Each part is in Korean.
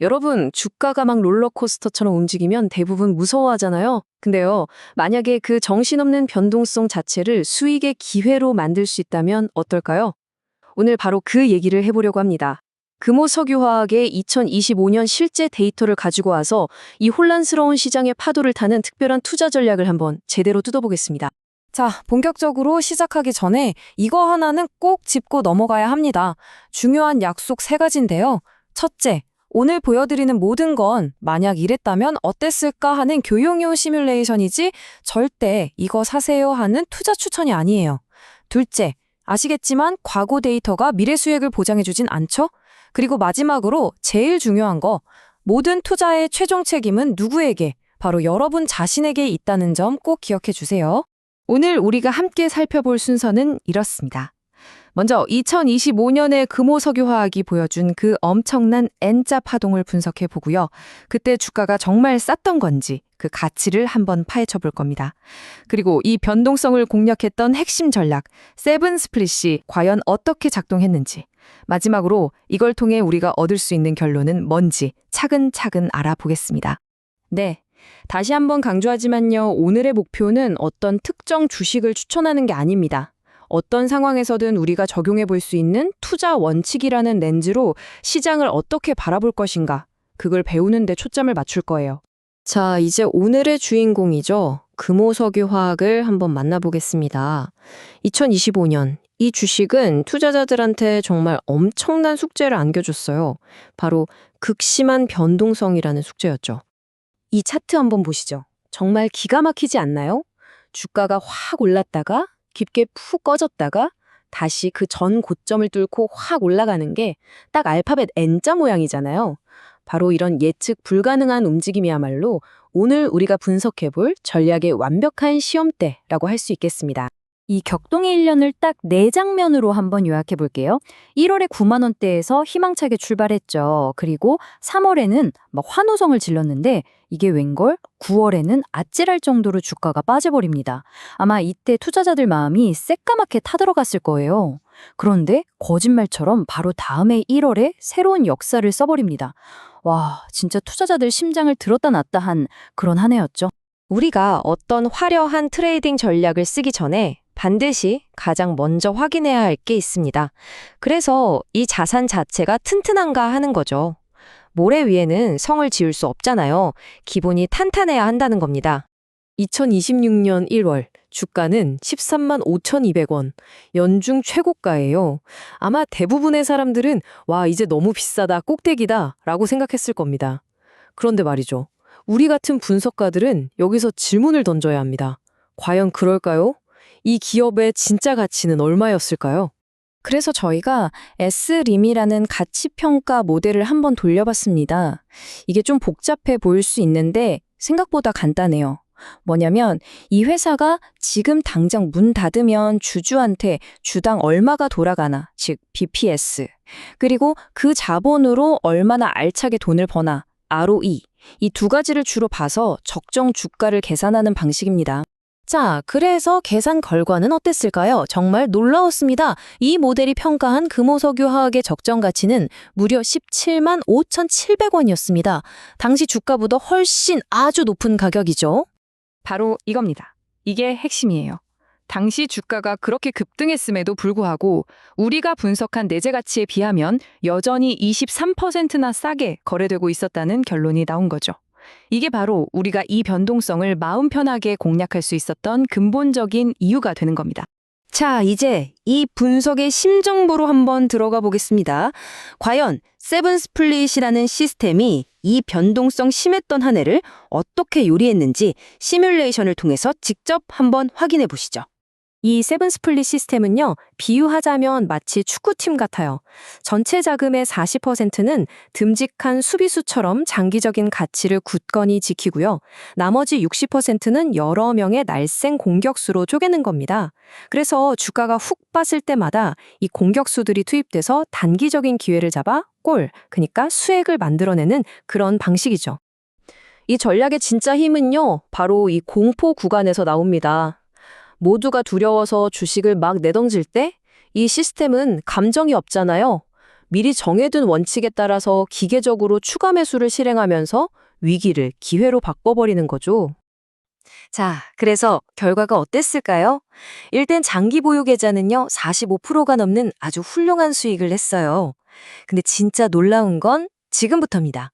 여러분, 주가가 막 롤러코스터처럼 움직이면 대부분 무서워하잖아요. 근데요, 만약에 그 정신없는 변동성 자체를 수익의 기회로 만들 수 있다면 어떨까요? 오늘 바로 그 얘기를 해보려고 합니다. 금호석유화학의 2025년 실제 데이터를 가지고 와서 이 혼란스러운 시장의 파도를 타는 특별한 투자 전략을 한번 제대로 뜯어보겠습니다. 자, 본격적으로 시작하기 전에 이거 하나는 꼭 짚고 넘어가야 합니다. 중요한 약속 3가지인데요. 첫째, 오늘 보여드리는 모든 건 만약 이랬다면 어땠을까 하는 교육용 시뮬레이션이지 절대 이거 사세요 하는 투자 추천이 아니에요. 둘째, 아시겠지만 과거 데이터가 미래 수익을 보장해주진 않죠? 그리고 마지막으로 제일 중요한 거, 모든 투자의 최종 책임은 누구에게? 바로 여러분 자신에게 있다는 점 꼭 기억해 주세요. 오늘 우리가 함께 살펴볼 순서는 이렇습니다. 먼저 2025년의 금호석유화학이 보여준 그 엄청난 N자 파동을 분석해 보고요. 그때 주가가 정말 쌌던 건지 그 가치를 한번 파헤쳐 볼 겁니다. 그리고 이 변동성을 공략했던 핵심 전략, 세븐 스플릿이 과연 어떻게 작동했는지, 마지막으로 이걸 통해 우리가 얻을 수 있는 결론은 뭔지 차근차근 알아보겠습니다. 네. 다시 한번 강조하지만요, 오늘의 목표는 어떤 특정 주식을 추천하는 게 아닙니다. 어떤 상황에서든 우리가 적용해 볼 수 있는 투자 원칙이라는 렌즈로 시장을 어떻게 바라볼 것인가, 그걸 배우는 데 초점을 맞출 거예요. 자, 이제 오늘의 주인공이죠. 금호석유화학을 한번 만나보겠습니다. 2025년, 이 주식은 투자자들한테 정말 엄청난 숙제를 안겨줬어요. 바로 극심한 변동성이라는 숙제였죠. 이 차트 한번 보시죠. 정말 기가 막히지 않나요? 주가가 확 올랐다가 깊게 푹 꺼졌다가 다시 그 전 고점을 뚫고 확 올라가는 게 딱 알파벳 N자 모양이잖아요. 바로 이런 예측 불가능한 움직임이야말로 오늘 우리가 분석해볼 전략의 완벽한 시험대라고 할 수 있겠습니다. 이 격동의 1년을 딱 4장면으로 한번 요약해 볼게요. 1월에 9만 원대에서 희망차게 출발했죠. 그리고 3월에는 막 환호성을 질렀는데 이게 웬걸? 9월에는 아찔할 정도로 주가가 빠져버립니다. 아마 이때 투자자들 마음이 새까맣게 타들어갔을 거예요. 그런데 거짓말처럼 바로 다음해 1월에 새로운 역사를 써버립니다. 와, 진짜 투자자들 심장을 들었다 놨다 한 그런 한 해였죠. 우리가 어떤 화려한 트레이딩 전략을 쓰기 전에 반드시 가장 먼저 확인해야 할 게 있습니다. 그래서 이 자산 자체가 튼튼한가 하는 거죠. 모래 위에는 성을 지을 수 없잖아요. 기본이 탄탄해야 한다는 겁니다. 2026년 1월 주가는 13만 5,200원, 연중 최고가예요. 아마 대부분의 사람들은 와, 이제 너무 비싸다, 꼭대기다 라고 생각했을 겁니다. 그런데 말이죠. 우리 같은 분석가들은 여기서 질문을 던져야 합니다. 과연 그럴까요? 이 기업의 진짜 가치는 얼마였을까요? 그래서 저희가 S림이라는 가치평가 모델을 한번 돌려봤습니다. 이게 좀 복잡해 보일 수 있는데 생각보다 간단해요. 뭐냐면 이 회사가 지금 당장 문 닫으면 주주한테 주당 얼마가 돌아가나, 즉 BPS, 그리고 그 자본으로 얼마나 알차게 돈을 버나, ROE, 이 2가지를 주로 봐서 적정 주가를 계산하는 방식입니다. 자, 그래서 계산 결과는 어땠을까요? 정말 놀라웠습니다. 이 모델이 평가한 금호석유화학의 적정 가치는 무려 17만 5,700원이었습니다. 당시 주가보다 훨씬 아주 높은 가격이죠. 바로 이겁니다. 이게 핵심이에요. 당시 주가가 그렇게 급등했음에도 불구하고 우리가 분석한 내재 가치에 비하면 여전히 23%나 싸게 거래되고 있었다는 결론이 나온 거죠. 이게 바로 우리가 이 변동성을 마음 편하게 공략할 수 있었던 근본적인 이유가 되는 겁니다. 자, 이제 이 분석의 심정보로 한번 들어가 보겠습니다. 과연 세븐 스플릿이라는 시스템이 이 변동성 심했던 한 해를 어떻게 요리했는지 시뮬레이션을 통해서 직접 한번 확인해 보시죠. 이 세븐 스플릿 시스템은요, 비유하자면 마치 축구팀 같아요. 전체 자금의 40%는 듬직한 수비수처럼 장기적인 가치를 굳건히 지키고요. 나머지 60%는 여러 명의 날쌘 공격수로 쪼개는 겁니다. 그래서 주가가 훅 빠질 때마다 이 공격수들이 투입돼서 단기적인 기회를 잡아 골, 그러니까 수액을 만들어내는 그런 방식이죠. 이 전략의 진짜 힘은요, 바로 이 공포 구간에서 나옵니다. 모두가 두려워서 주식을 막 내던질 때 이 시스템은 감정이 없잖아요. 미리 정해둔 원칙에 따라서 기계적으로 추가 매수를 실행하면서 위기를 기회로 바꿔버리는 거죠. 자, 그래서 결과가 어땠을까요? 일단 장기 보유 계좌는요, 45%가 넘는 아주 훌륭한 수익을 냈어요. 근데 진짜 놀라운 건 지금부터입니다.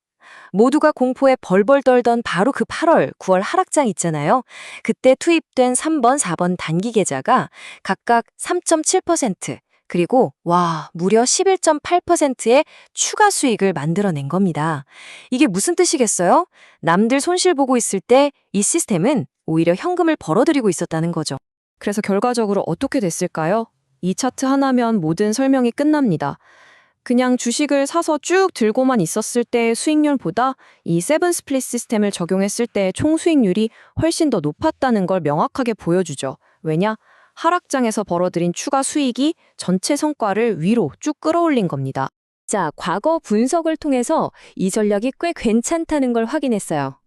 모두가 공포에 벌벌 떨던 바로 그 8월, 9월 하락장 있잖아요. 그때 투입된 3번, 4번 단기 계좌가 각각 3.7%, 그리고 무려 11.8%의 추가 수익을 만들어낸 겁니다. 이게 무슨 뜻이겠어요? 남들 손실 보고 있을 때 이 시스템은 오히려 현금을 벌어들이고 있었다는 거죠. 그래서 결과적으로 어떻게 됐을까요? 이 차트 하나면 모든 설명이 끝납니다. 그냥 주식을 사서 쭉 들고만 있었을 때의 수익률보다 이 세븐 스플릿 시스템을 적용했을 때의 총 수익률이 훨씬 더 높았다는 걸 명확하게 보여주죠. 왜냐? 하락장에서 벌어들인 추가 수익이 전체 성과를 위로 쭉 끌어올린 겁니다. 자, 과거 분석을 통해서 이 전략이 꽤 괜찮다는 걸 확인했어요.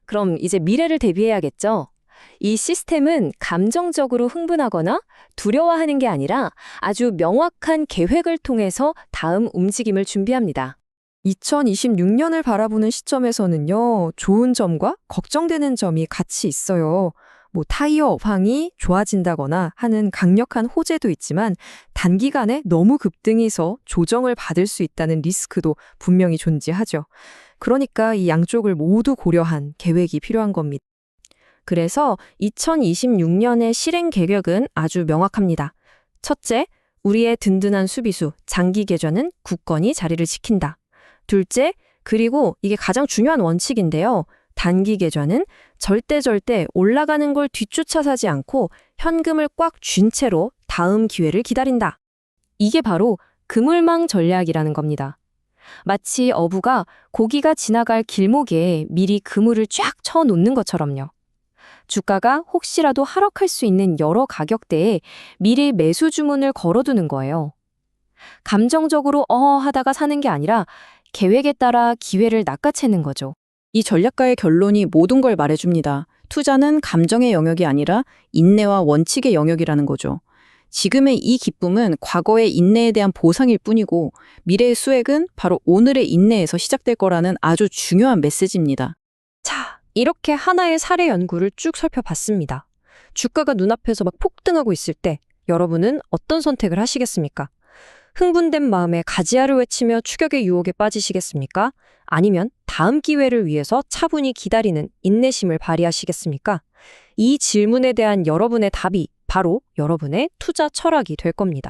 그럼 이제 미래를 대비해야겠죠? 이 시스템은 감정적으로 흥분하거나 두려워하는 게 아니라 아주 명확한 계획을 통해서 다음 움직임을 준비합니다. 2026년을 바라보는 시점에서는요, 좋은 점과 걱정되는 점이 같이 있어요. 타이어 업황이 좋아진다거나 하는 강력한 호재도 있지만 단기간에 너무 급등해서 조정을 받을 수 있다는 리스크도 분명히 존재하죠. 그러니까 이 양쪽을 모두 고려한 계획이 필요한 겁니다. 그래서 2026년의 실행 계획은 아주 명확합니다. 첫째, 우리의 든든한 수비수, 장기 계좌는 굳건히 자리를 지킨다. 둘째, 그리고 이게 가장 중요한 원칙인데요. 단기 계좌는 절대 올라가는 걸 뒤쫓아 사지 않고 현금을 꽉 쥔 채로 다음 기회를 기다린다. 이게 바로 그물망 전략이라는 겁니다. 마치 어부가 고기가 지나갈 길목에 미리 그물을 쫙 쳐놓는 것처럼요. 주가가 혹시라도 하락할 수 있는 여러 가격대에 미리 매수 주문을 걸어두는 거예요. 감정적으로 하다가 사는 게 아니라 계획에 따라 기회를 낚아채는 거죠. 이 전략가의 결론이 모든 걸 말해줍니다. 투자는 감정의 영역이 아니라 인내와 원칙의 영역이라는 거죠. 지금의 이 기쁨은 과거의 인내에 대한 보상일 뿐이고 미래의 수익은 바로 오늘의 인내에서 시작될 거라는 아주 중요한 메시지입니다. 자, 이렇게 하나의 사례 연구를 쭉 살펴봤습니다. 주가가 눈앞에서 막 폭등하고 있을 때 여러분은 어떤 선택을 하시겠습니까? 흥분된 마음에 가지야를 외치며 추격의 유혹에 빠지시겠습니까? 아니면 다음 기회를 위해서 차분히 기다리는 인내심을 발휘하시겠습니까? 이 질문에 대한 여러분의 답이 바로 여러분의 투자 철학이 될 겁니다.